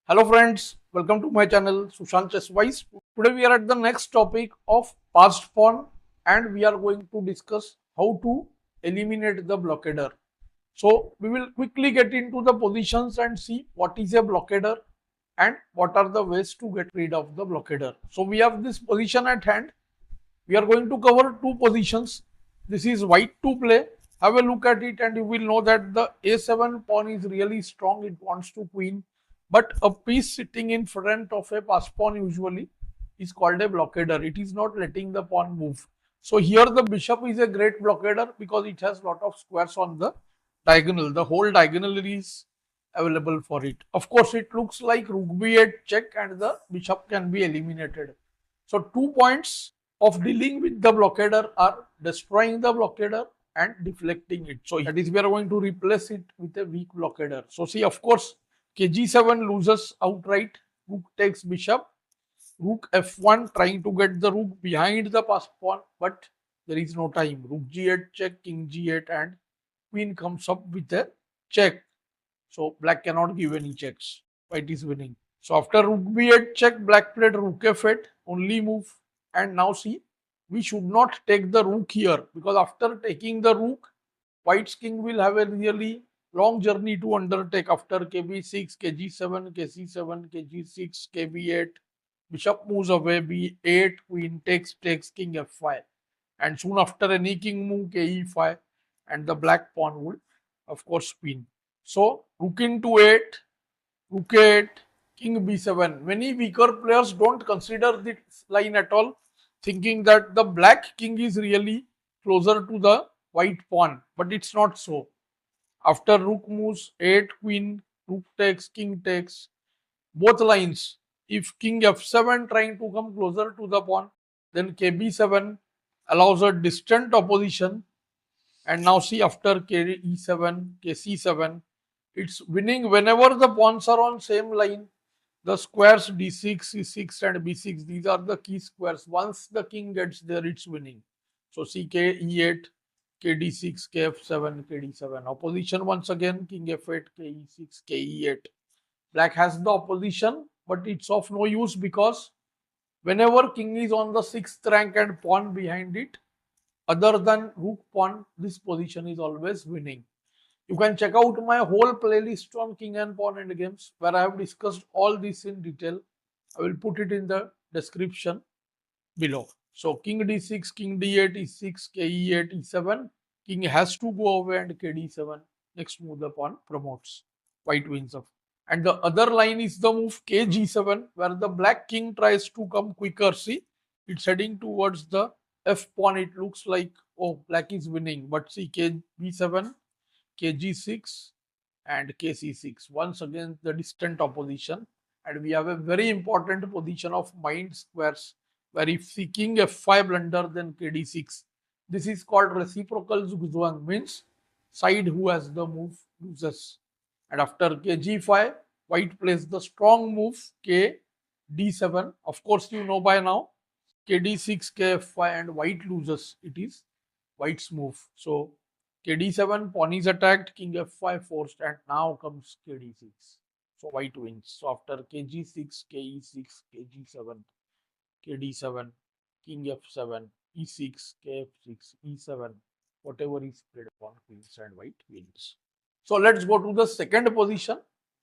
Hello friends, welcome to my channel SushantChessWise. Today we are at the next topic of passed pawn and we are going to discuss how to eliminate the blockader. So we will quickly get into the positions and see what is a blockader and what are the ways to get rid of the blockader. So we have this position at hand. We are going to cover two positions. This is white to play. Have a look at it and you will know that the a7 pawn is really strong. It wants to queen, but a piece sitting in front of a pass pawn usually is called a blockader. It is not letting the pawn move. So here the bishop is a great blockader because it has lot of squares on the diagonal. The whole diagonal is available for it. Of course, it looks like rook b8 check and the bishop can be eliminated. So 2 points of dealing with the blockader are destroying the blockader and deflecting it. So that is we are going to replace it with a weak blockader. So see, of course, kg7 loses outright. Rook takes bishop. Rook f1 trying to get the rook behind the pass pawn, but there is no time. Rook g8 check, king g8 and queen comes up with a check. So black cannot give any checks. White is winning. So after rook b8 check, black played rook f8, only move. And now see, we should not take the rook here because after taking the rook, white's king will have a really long journey to undertake after kb6, kg7, kc7, kg6, kb8. Bishop moves away, b8, queen takes, king f5. And soon after any king move, ke5, and the black pawn would, of course, win. So rook into 8, rook 8, king b7. Many weaker players don't consider this line at all, thinking that the black king is really closer to the white pawn, but it's not so. After rook moves 8, queen, rook takes, king takes, both lines. If king f7 trying to come closer to the pawn, then kb7 allows a distant opposition. And now see after ke7, kc7, it's winning whenever the pawns are on same line. The squares d6, c6 and b6, these are the key squares. Once the king gets there, it's winning. So see k e8, kd6, kf7, kd7. Opposition once again, king f8, ke6, ke8. Black has the opposition, but it's of no use because whenever king is on the 6th rank and pawn behind it, other than rook pawn, this position is always winning. You can check out my whole playlist on king and pawn endgames where I have discussed all this in detail. I will put it in the description below. So king d6, king d8, e6, ke8, e7. King has to go away and kd7. Next move the pawn promotes. White wins up. And the other line is the move kg7 where the black king tries to come quicker. See, it's heading towards the f pawn. It looks like, oh, black is winning. But see, kb7, kg6 and kc6. Once again, the distant opposition. And we have a very important position of mind squares where if the king f5 blunder, then kd6. This is called reciprocal zugzwang, means side who has the move loses. And after kg5, white plays the strong move k d7. Of course, you know by now kd6, kf5 and white loses. It is white's move. So kd7, pawn is attacked, king f5 forced, and now comes kd6. So white wins. So after kg6, ke6, kg7, kd7, king f7, e6, kf6, e7, whatever is played upon queens and white wins. So let's go to the second position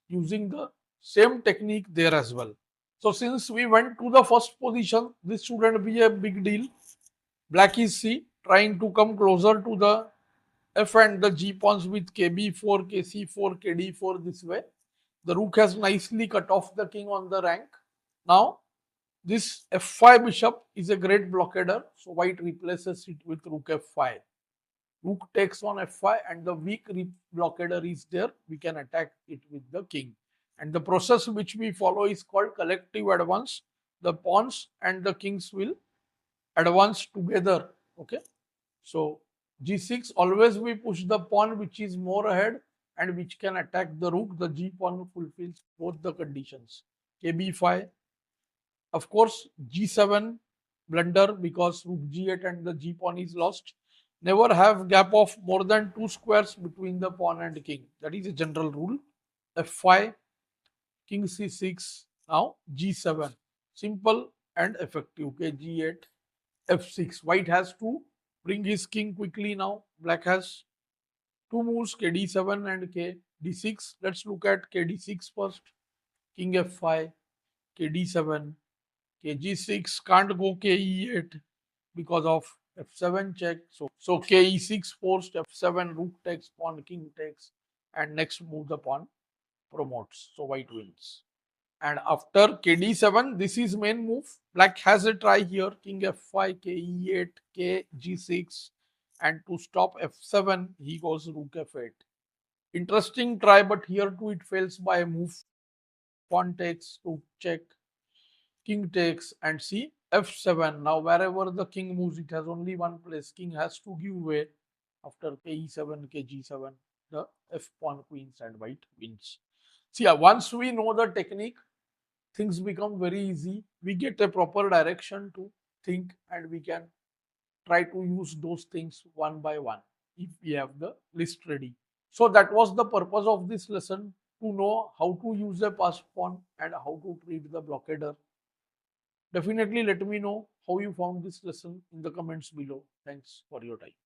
using the same technique there as well. So since we went to the first position, this shouldn't be a big deal. Black is C, trying to come closer to the f and the g pawns with kb4, kc4, kd4 this way. The rook has nicely cut off the king on the rank. Now this f5 bishop is a great blockader, so white replaces it with rook f5. Rook takes on f5 and the weak blockader is there. We can attack it with the king. And the process which we follow is called collective advance. The pawns and the kings will advance together. Okay. So g6, always we push the pawn which is more ahead and which can attack the rook. The g pawn fulfills both the conditions. kb5. Of course, g7 blunder because rook g8 and the g pawn is lost. Never have gap of more than 2 squares between the pawn and king. That is a general rule. f5. king c6, now g7, simple and effective. Okay, g8, f6. White has to bring his king quickly now. Black has two moves, kd7 and kd6. Let's look at kd6 first. King f5, kd7, kg6, can't go ke8 because of f7 check. So ke6 forced, f7, rook takes, pawn, king takes, and next move the pawn promotes. So white wins. And after kd7, this is main move. Black has a try here, king f5, ke8, kg6, and to stop f7, he goes rook f8. Interesting try, but here too it fails by a move. Pawn takes, rook check, king takes, and see f7. Now wherever the king moves, it has only one place. King has to give way after ke7, kg7, the f pawn queens, and white wins. See, once we know the technique, things become very easy. We get a proper direction to think, and we can try to use those things one by one if we have the list ready. So that was the purpose of this lesson, to know how to use a passed pawn and how to treat the blockader. Definitely let me know how you found this lesson in the comments below. Thanks for your time.